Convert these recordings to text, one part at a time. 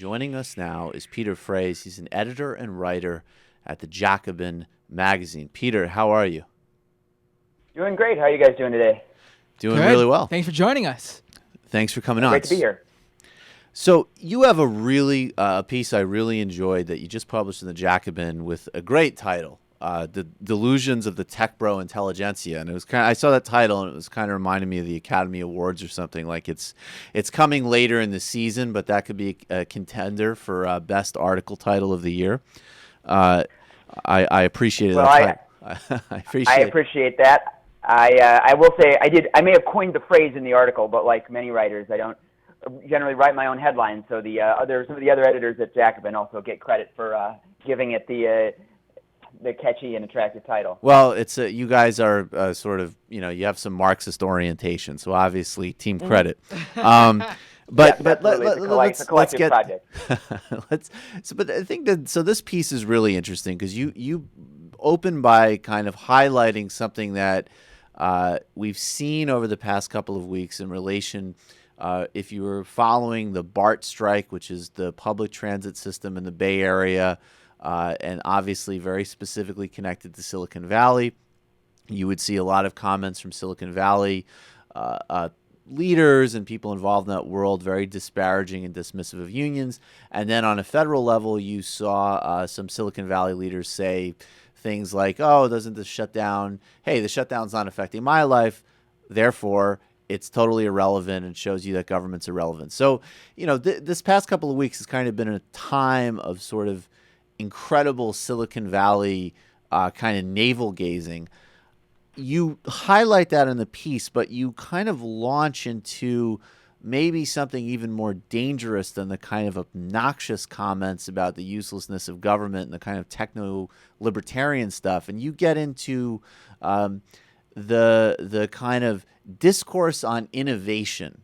joining us now is Peter Frase. He's an editor and writer at the Jacobin magazine. Peter, how are you? Doing great. How are you guys doing today? Doing Good. really well. Thanks for joining us. Thanks for coming on. Great to be here. So you have a piece I really enjoyed that you just published in the Jacobin with a great title, "The Delusions of the Tech Bro Intelligentsia," and it was I saw that title and it was kind of reminding me of the Academy Awards or something. Like it's coming later in the season, but that could be a contender for best article title of the year. I appreciated that. I appreciate that. I will say I may have coined the phrase in the article, but like many writers, I don't generally write my own headlines. So some of the other editors at Jacobin also get credit for giving it the catchy and attractive title. Well, it's you guys are sort of, you have some Marxist orientation, so obviously team credit. But it's a collective project. But I think that this piece is really interesting because you open by kind of highlighting something that we've seen over the past couple of weeks in relation. If you were following the BART strike, which is the public transit system in the Bay Area, and obviously very specifically connected to Silicon Valley, you would see a lot of comments from Silicon Valley leaders and people involved in that world very disparaging and dismissive of unions. And then on a federal level, you saw some Silicon Valley leaders say things like, oh, doesn't the shutdown, hey, the shutdown's not affecting my life, therefore it's totally irrelevant and shows you that government's irrelevant. So, this past couple of weeks has kind of been a time of sort of incredible Silicon Valley kind of navel gazing. You highlight that in the piece, but you kind of launch into maybe something even more dangerous than the kind of obnoxious comments about the uselessness of government and the kind of techno-libertarian stuff. And you get into the kind of discourse on innovation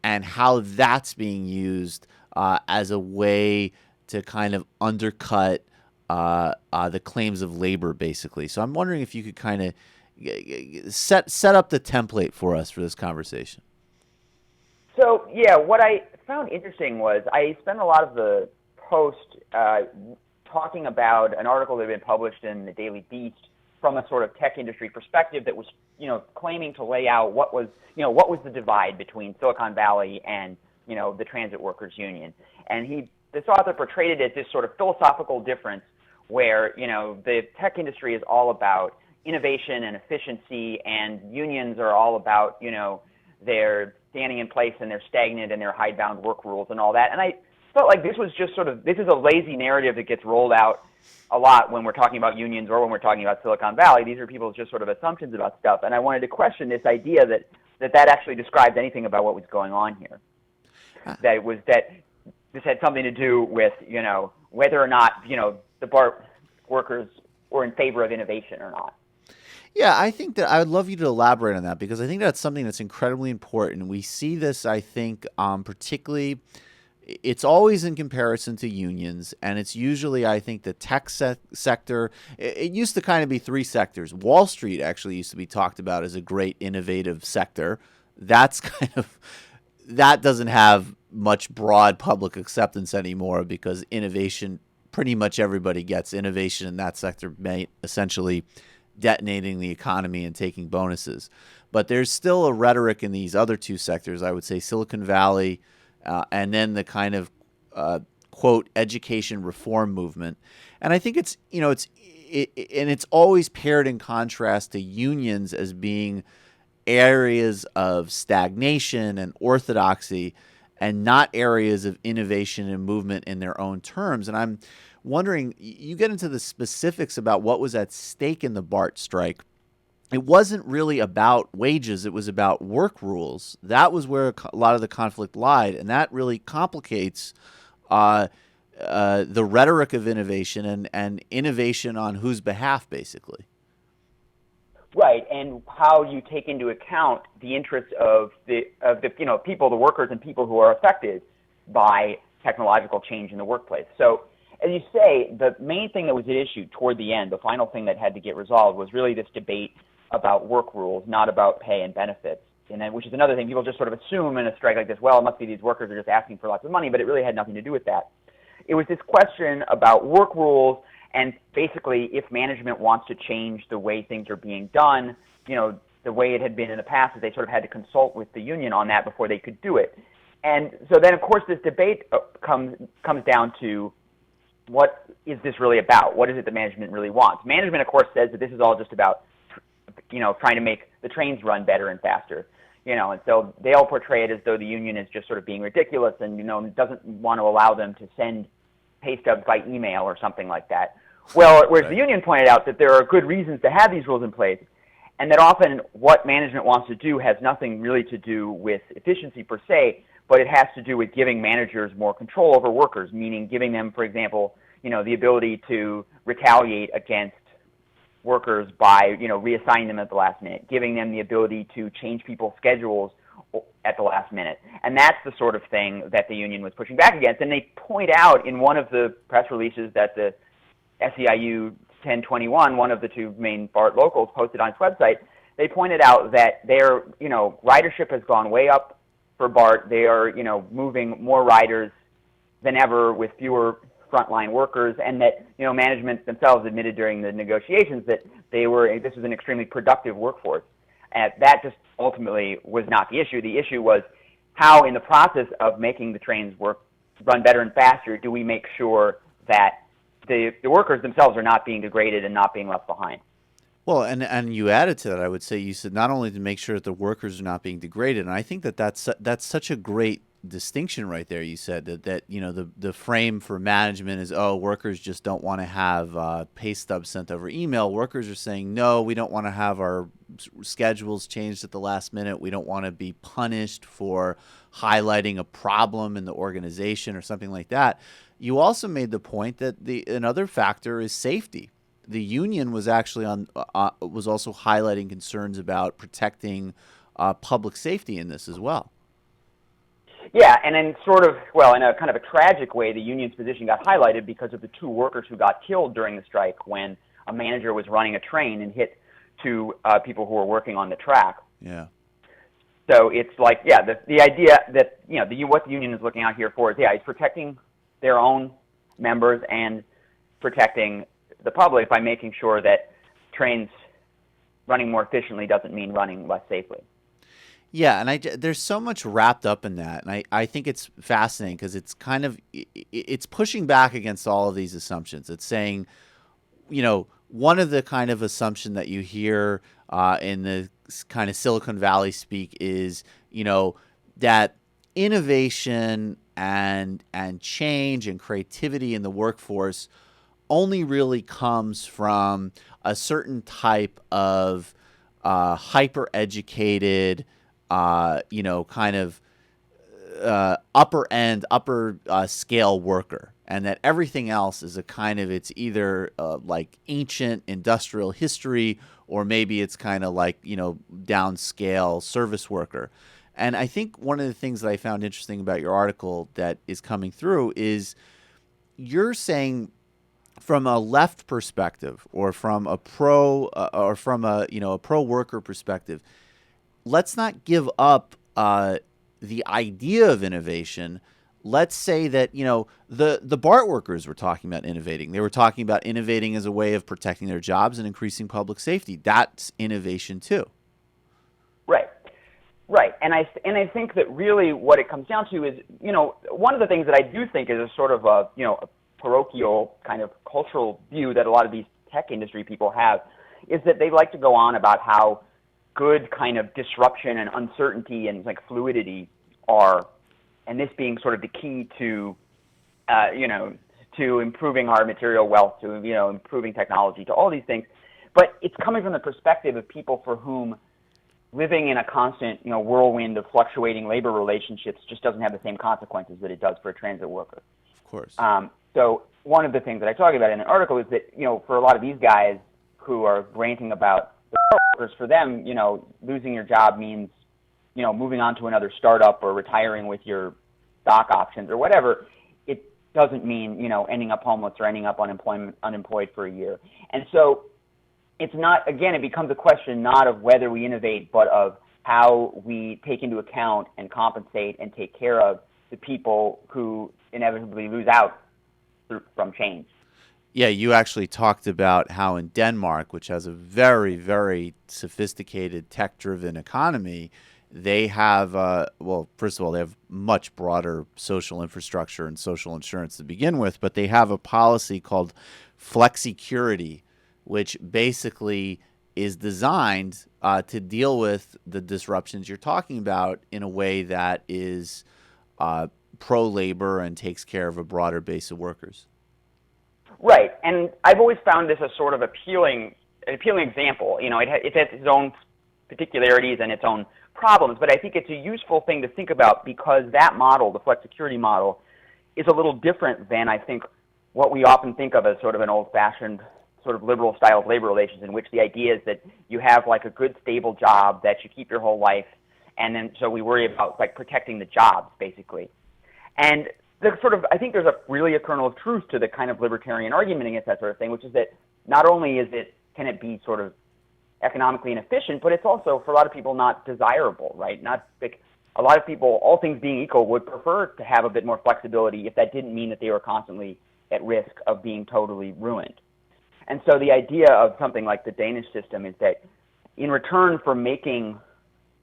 and how that's being used as a way to kind of undercut the claims of labor, basically. So I'm wondering if you could kind of set up the template for us for this conversation. So, yeah, what I found interesting was I spent a lot of the post talking about an article that had been published in the Daily Beast from a sort of tech industry perspective that was, claiming to lay out what was the divide between Silicon Valley and, the transit workers union. And this author portrayed it as this sort of philosophical difference where, the tech industry is all about innovation and efficiency, and unions are all about, their standing in place and they're stagnant and their hidebound work rules and all that. And I felt like this was just this is a lazy narrative that gets rolled out a lot when we're talking about unions or when we're talking about Silicon Valley. These are people's just sort of assumptions about stuff. And I wanted to question this idea that actually described anything about what was going on here. That this had something to do with, whether or not, the BART workers were in favor of innovation or not. Yeah, I think that I would love you to elaborate on that because I think that's something that's incredibly important. We see this, I think, particularly, it's always in comparison to unions, and it's usually, I think, the tech sector. It used to kind of be three sectors. Wall Street actually used to be talked about as a great innovative sector. That doesn't have much broad public acceptance anymore because innovation, pretty much everybody gets innovation in that sector, essentially detonating the economy and taking bonuses. But there's still a rhetoric in these other two sectors, I would say Silicon Valley and then the kind of, quote, education reform movement. And I think it's always paired in contrast to unions as being areas of stagnation and orthodoxy and not areas of innovation and movement in their own terms. And I'm wondering, you get into the specifics about what was at stake in the BART strike. It wasn't really about wages. It was about work rules. That was where a lot of the conflict lied, and that really complicates the rhetoric of innovation and innovation on whose behalf, basically. Right, and how you take into account the interests of the people, the workers, and people who are affected by technological change in the workplace. So, as you say, the main thing that was at issue toward the end, the final thing that had to get resolved, was really this debate about work rules, not about pay and benefits. which is another thing. People just sort of assume in a strike like this, well, it must be these workers are just asking for lots of money, but it really had nothing to do with that. It was this question about work rules, and basically if management wants to change the way things are being done, the way it had been in the past is they sort of had to consult with the union on that before they could do it. And so then, of course, this debate comes down to, what is this really about? What is it that management really wants? Management, of course, says that this is all just about, trying to make the trains run better and faster. And so they all portray it as though the union is just sort of being ridiculous and, doesn't want to allow them to send pay stubs by email or something like that. Well, whereas the union pointed out that there are good reasons to have these rules in place, and that often what management wants to do has nothing really to do with efficiency per se, but it has to do with giving managers more control over workers, meaning giving them, for example, the ability to retaliate against workers by, reassigning them at the last minute, giving them the ability to change people's schedules at the last minute. And that's the sort of thing that the union was pushing back against. And they point out in one of the press releases that the SEIU 1021, one of the two main BART locals, posted on its website, they pointed out that their, ridership has gone way up for BART. They are, moving more riders than ever with fewer frontline workers, and that, management themselves admitted during the negotiations that this was an extremely productive workforce. And that just ultimately was not the issue. The issue was how, in the process of making the trains run better and faster, do we make sure that the workers themselves are not being degraded and not being left behind. Well, and you added to that, I would say, you said not only to make sure that the workers are not being degraded, and I think that's such a great distinction right there. You said that the frame for management is, workers just don't want to have pay stubs sent over email. Workers are saying, no, we don't want to have our schedules changed at the last minute. We don't want to be punished for highlighting a problem in the organization or something like that. You also made the point that another factor is safety. The union was actually was also highlighting concerns about protecting public safety in this as well. Yeah, and in in a kind of a tragic way, the union's position got highlighted because of the two workers who got killed during the strike when a manager was running a train and hit two people who were working on the track. Yeah. So it's like, the idea that, what the union is looking out here for is, it's protecting their own members and protecting the public by making sure that trains running more efficiently doesn't mean running less safely. Yeah, and there's so much wrapped up in that, and I think it's fascinating because it's it's pushing back against all of these assumptions. It's saying, one of the kind of assumption that you hear in the kind of Silicon Valley speak is, that innovation and change and creativity in the workforce only really comes from a certain type of hyper-educated, upper scale worker, and that everything else is it's either like ancient industrial history, or maybe it's kind of like, downscale service worker. And I think one of the things that I found interesting about your article that is coming through is you're saying, from a left perspective, or from a pro a pro worker perspective, let's not give up the idea of innovation. Let's say that the BART workers were talking about innovating. They were talking about innovating as a way of protecting their jobs and increasing public safety. That's innovation too. Right. And I think that really what it comes down to is, one of the things that I do think is a sort of a parochial kind of cultural view that a lot of these tech industry people have, is that they like to go on about how good kind of disruption and uncertainty and like fluidity are, and this being sort of the key to, to improving our material wealth, to, improving technology, to all these things. But it's coming from the perspective of people for whom living in a constant, whirlwind of fluctuating labor relationships just doesn't have the same consequences that it does for a transit worker. Of course. So one of the things that I talk about in the article is that, for a lot of these guys who are ranting about the workers, for them, losing your job means, moving on to another startup or retiring with your stock options or whatever. It doesn't mean, ending up homeless or ending up unemployed for a year. And so it's not, again, it becomes a question not of whether we innovate, but of how we take into account and compensate and take care of the people who inevitably lose out from change. Yeah, you actually talked about how in Denmark, which has a very, very sophisticated tech-driven economy, they have, well, first of all, they have much broader social infrastructure and social insurance to begin with, but they have a policy called flexicurity, which basically is designed to deal with the disruptions you're talking about in a way that is pro-labor and takes care of a broader base of workers. Right, and I've always found this a sort of appealing example. You know, it has its own particularities and its own problems, but I think it's a useful thing to think about because that model, the flexicurity model, is a little different than I think what we often think of as sort of an old-fashioned sort of liberal style of labor relations, in which the idea is that you have like a good stable job that you keep your whole life, and then so we worry about like protecting the jobs basically. And the sort of, I think there's really a kernel of truth to the kind of libertarian argument against that sort of thing, which is that not only can it be sort of economically inefficient, but it's also for a lot of people not desirable, right? Not like a lot of people, all things being equal, would prefer to have a bit more flexibility if that didn't mean that they were constantly at risk of being totally ruined. And so the idea of something like the Danish system is that in return for making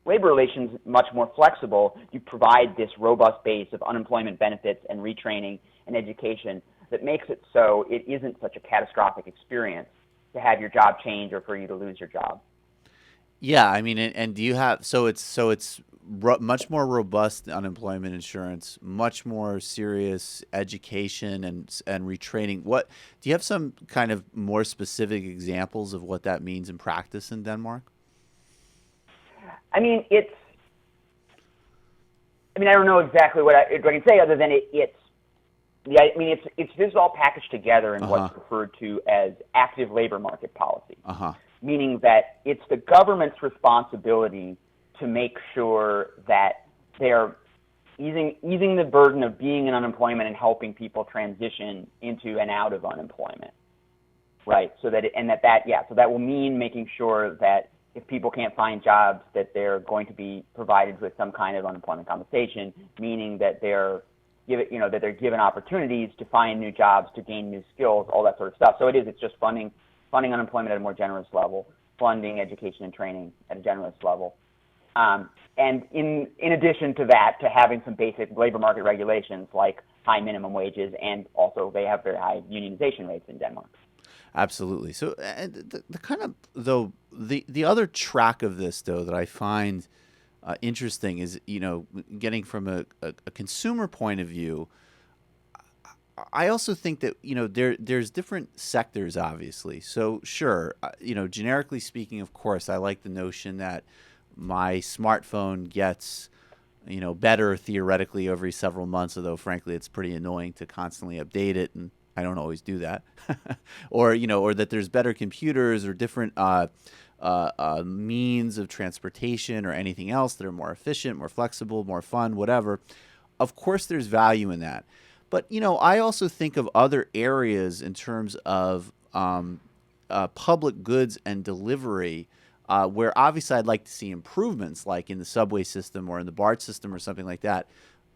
labor relations much more flexible, you provide this robust base of unemployment benefits and retraining and education that makes it so it isn't such a catastrophic experience to have your job change or for you to lose your job. Yeah, I mean, and do you have it's much more robust unemployment insurance, much more serious education and retraining. What do you have some kind of more specific examples of what that means in practice in Denmark? I mean, I don't know exactly what I can say other than this is all packaged together in what's referred to as active labor market policy, meaning that it's the government's responsibility to make sure that they're easing the burden of being in unemployment and helping people transition into and out of unemployment, right? So that will mean making sure that if people can't find jobs, that they're going to be provided with some kind of unemployment compensation, meaning that they're given opportunities to find new jobs, to gain new skills, all that sort of stuff. So it's just funding unemployment at a more generous level, funding education and training at a generous level. And in addition to that, to having some basic labor market regulations like high minimum wages, and also they have very high unionization rates in Denmark. Absolutely. So the kind of the other track of this though that I find interesting is, you know, getting from a consumer point of view. I also think that, you know, there's different sectors, obviously. So sure, you know, generically speaking, of course, I like the notion that my smartphone gets, you know, better theoretically every several months, although frankly it's pretty annoying to constantly update it, and I don't always do that. Or, you know, or that there's better computers or different means of transportation or anything else that are more efficient, more flexible, more fun, whatever. Of course there's value in that. But, you know, I also think of other areas in terms of public goods and delivery where obviously I'd like to see improvements, like in the subway system or in the BART system or something like that.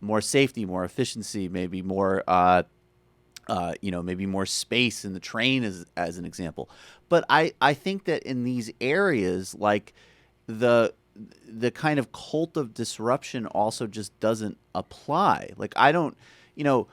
More safety, more efficiency, maybe more maybe more space in the train as an example. But I think that in these areas, like the kind of cult of disruption also just doesn't apply. Like I don't, you know,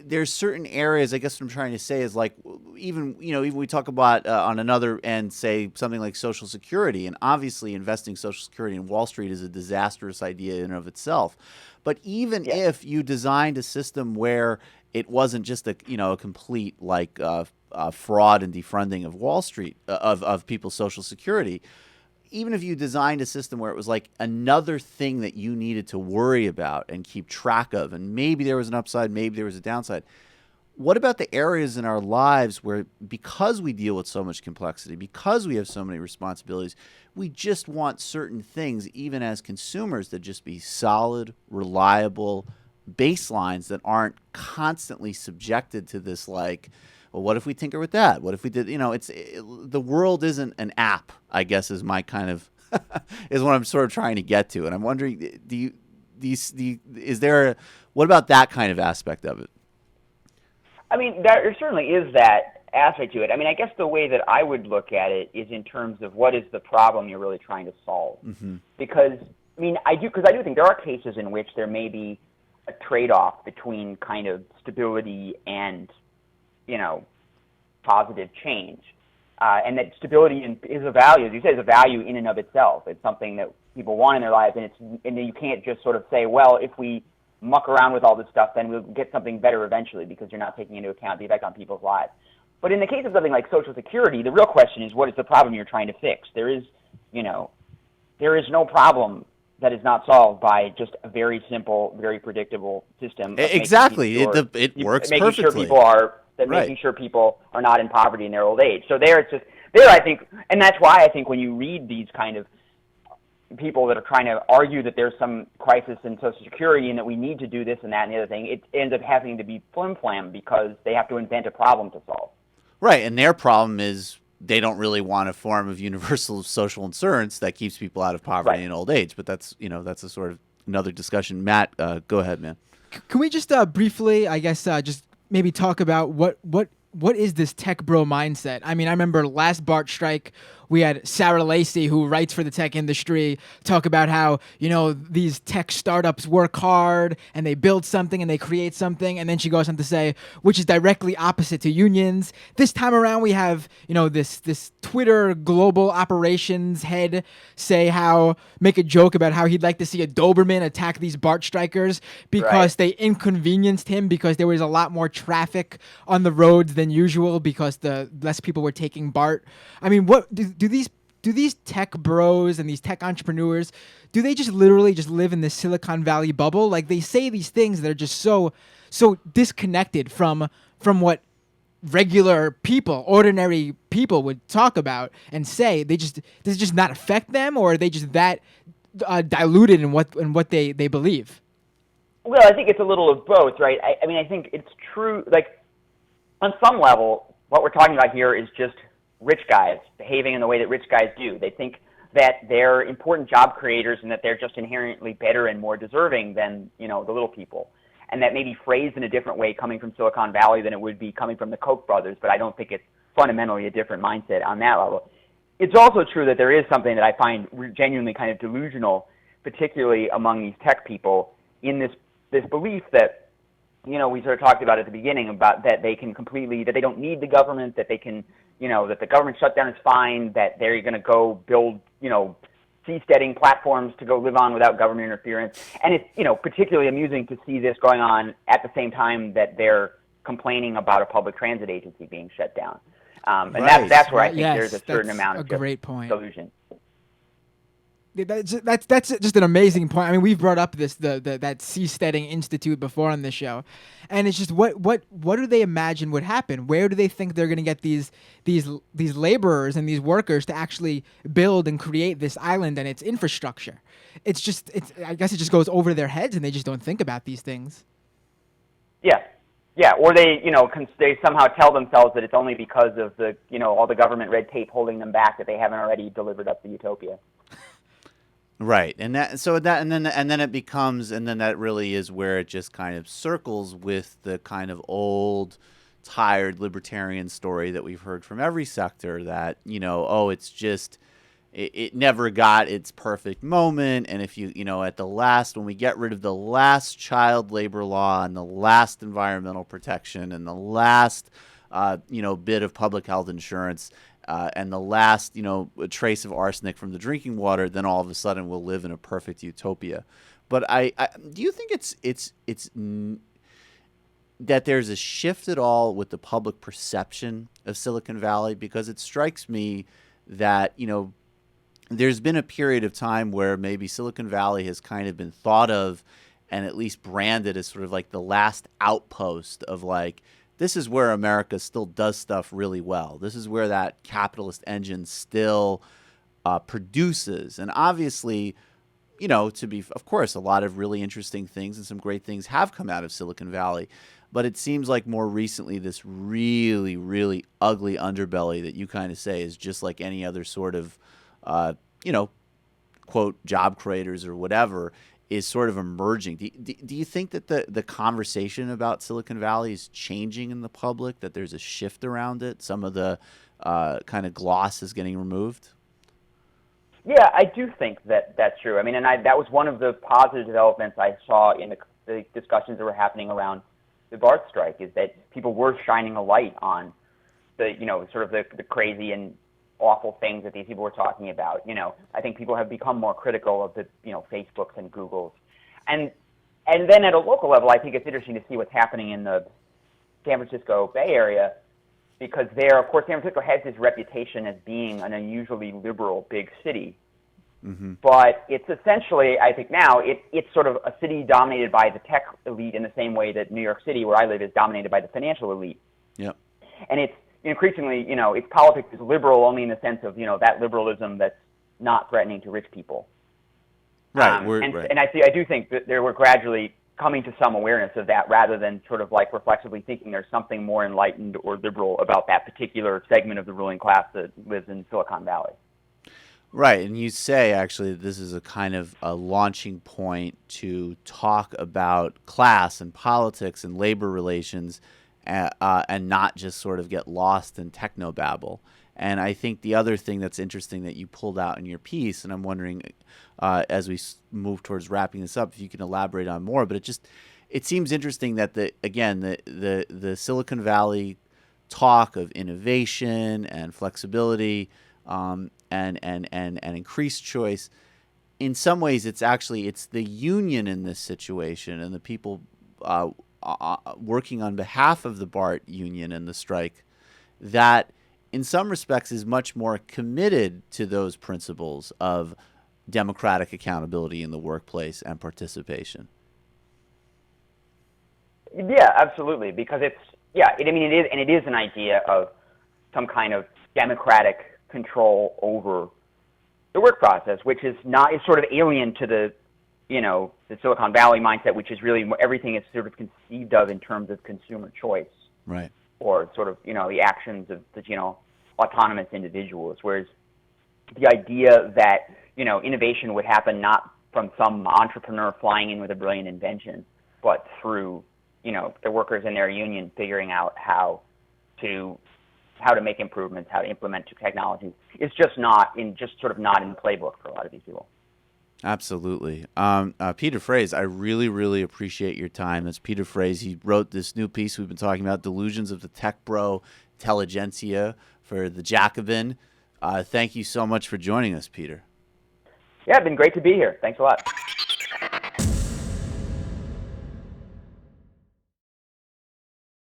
there's certain areas, I guess what I'm trying to say is like, even we talk about on another end, say something like Social Security, and obviously investing Social Security in Wall Street is a disastrous idea in and of itself. But even if you designed a system where it wasn't just a complete like fraud and defunding of Wall Street of people's Social Security, even if you designed a system where it was like another thing that you needed to worry about and keep track of, and maybe there was an upside, maybe there was a downside. What about the areas in our lives where, because we deal with so much complexity, because we have so many responsibilities, we just want certain things, even as consumers, that just be solid, reliable baselines that aren't constantly subjected to this, like, well, what if we tinker with that? What if we did, the world isn't an app, I guess is my kind of is what I'm sort of trying to get to. And I'm wondering, what about that kind of aspect of it? I mean, there certainly is that aspect to it. I mean, I guess the way that I would look at it is in terms of what is the problem you're really trying to solve. Mm-hmm. Because, I mean, I do think there are cases in which there may be a trade-off between kind of stability and, positive change. And that stability is a value, as you said, is a value in and of itself. It's something that people want in their lives, and you can't just sort of say, well, if we muck around with all this stuff, then we'll get something better eventually, because you're not taking into account the effect on people's lives. But in the case of something like Social Security, the real question is, what is the problem you're trying to fix? There is no problem that is not solved by just a very simple, very predictable system. Exactly, it works making perfectly. Sure people are making sure people are not in poverty in their old age. So I think, and that's why I think when you read these kind of people that are trying to argue that there's some crisis in Social Security and that we need to do this and that and the other thing, it ends up having to be flim-flam because they have to invent a problem to solve. Right, and their problem is they don't really want a form of universal social insurance that keeps people out of poverty in old age. But that's a sort of another discussion. Matt, go ahead, man. Can we just briefly, I guess, just maybe talk about what is this tech bro mindset? I mean, I remember last BART strike, we had Sarah Lacey, who writes for the tech industry, talk about how, these tech startups work hard and they build something and they create something. And then she goes on to say, which is directly opposite to unions. This time around, we have, this Twitter global operations head make a joke about how he'd like to see a Doberman attack these BART strikers because they inconvenienced him because there was a lot more traffic on the roads than usual because the less people were taking BART. I mean, what do these tech bros and these tech entrepreneurs, do they just literally just live in this Silicon Valley bubble? Like, they say these things that are just so disconnected from what regular people, ordinary people would talk about and say. Does it just not affect them, or are they just that diluted in what they believe? Well, I think it's a little of both, right? I mean, I think it's true. Like, on some level, what we're talking about here is just rich guys behaving in the way that rich guys do. They think that they're important job creators and that they're just inherently better and more deserving than, the little people. And that may be phrased in a different way coming from Silicon Valley than it would be coming from the Koch brothers, but I don't think it's fundamentally a different mindset on that level. It's also true that there is something that I find genuinely kind of delusional, particularly among these tech people, in this belief that, we sort of talked about at the beginning about that they don't need the government, that they can, that the government shutdown is fine, that they're going to go build, seasteading platforms to go live on without government interference. And it's, particularly amusing to see this going on at the same time that they're complaining about a public transit agency being shut down. And that's where I think there's a certain amount of great point. delusion. That's just an amazing point. I mean, we've brought up that Seasteading Institute before on this show, and it's just what do they imagine would happen? Where do they think they're going to get these laborers and these workers to actually build and create this island and its infrastructure? I guess it just goes over their heads, and they just don't think about these things. Yeah, or they somehow tell themselves that it's only because of the all the government red tape holding them back that they haven't already delivered up the utopia. Right, and then it becomes, and then that really is where it just kind of circles with the kind of old, tired libertarian story that we've heard from every sector that it's just it never got its perfect moment, and if at the last, when we get rid of the last child labor law and the last environmental protection and the last bit of public health insurance. And the last, trace of arsenic from the drinking water, then all of a sudden we'll live in a perfect utopia. But I do you think it's that there's a shift at all with the public perception of Silicon Valley? Because it strikes me that, there's been a period of time where maybe Silicon Valley has kind of been thought of and at least branded as sort of like the last outpost of like, this is where America still does stuff really well. This is where that capitalist engine still produces. And obviously, of course, a lot of really interesting things and some great things have come out of Silicon Valley. But it seems like more recently this really, really ugly underbelly that you kind of say is just like any other sort of, quote job creators or whatever is sort of emerging. Do you think that the conversation about Silicon Valley is changing in the public, that there's a shift around it? Some of the kind of gloss is getting removed? Yeah, I do think that that's true. I mean, and that was one of the positive developments I saw in the discussions that were happening around the BART strike, is that people were shining a light on the, sort of the crazy and awful things that these people were talking about. I think people have become more critical of the, Facebooks and Googles. And then at a local level, I think it's interesting to see what's happening in the San Francisco Bay Area, because there, of course, San Francisco has this reputation as being an unusually liberal big city. Mm-hmm. But it's essentially, I think now, it's sort of a city dominated by the tech elite in the same way that New York City, where I live, is dominated by the financial elite. Yep. And it's increasingly, its politics is liberal only in the sense of, that liberalism that's not threatening to rich people. Right. And I do think that we're gradually coming to some awareness of that, rather than sort of like reflexively thinking there's something more enlightened or liberal about that particular segment of the ruling class that lives in Silicon Valley. Right, and you say actually this is a kind of a launching point to talk about class and politics and labor relations, and not just sort of get lost in technobabble. And I think the other thing that's interesting that you pulled out in your piece, and I'm wondering as we move towards wrapping this up, if you can elaborate on more, but it seems interesting that the Silicon Valley talk of innovation and flexibility and increased choice, in some ways it's the union in this situation and the people working on behalf of the BART union and the strike that in some respects is much more committed to those principles of democratic accountability in the workplace and participation. Yeah, absolutely, because it is an idea of some kind of democratic control over the work process, which is sort of alien to the Silicon Valley mindset, which is really everything is sort of conceived of in terms of consumer choice, right? Or sort of the actions of the autonomous individuals. Whereas the idea that innovation would happen not from some entrepreneur flying in with a brilliant invention, but through the workers in their union figuring out how to make improvements, how to implement technologies, it's just not in the playbook for a lot of these people. Absolutely. Peter Frase, I really, really appreciate your time. That's Peter Frase. He wrote this new piece we've been talking about, Delusions of the Tech Bro, Intelligentsia, for the Jacobin. Thank you so much for joining us, Peter. Yeah, it's been great to be here. Thanks a lot.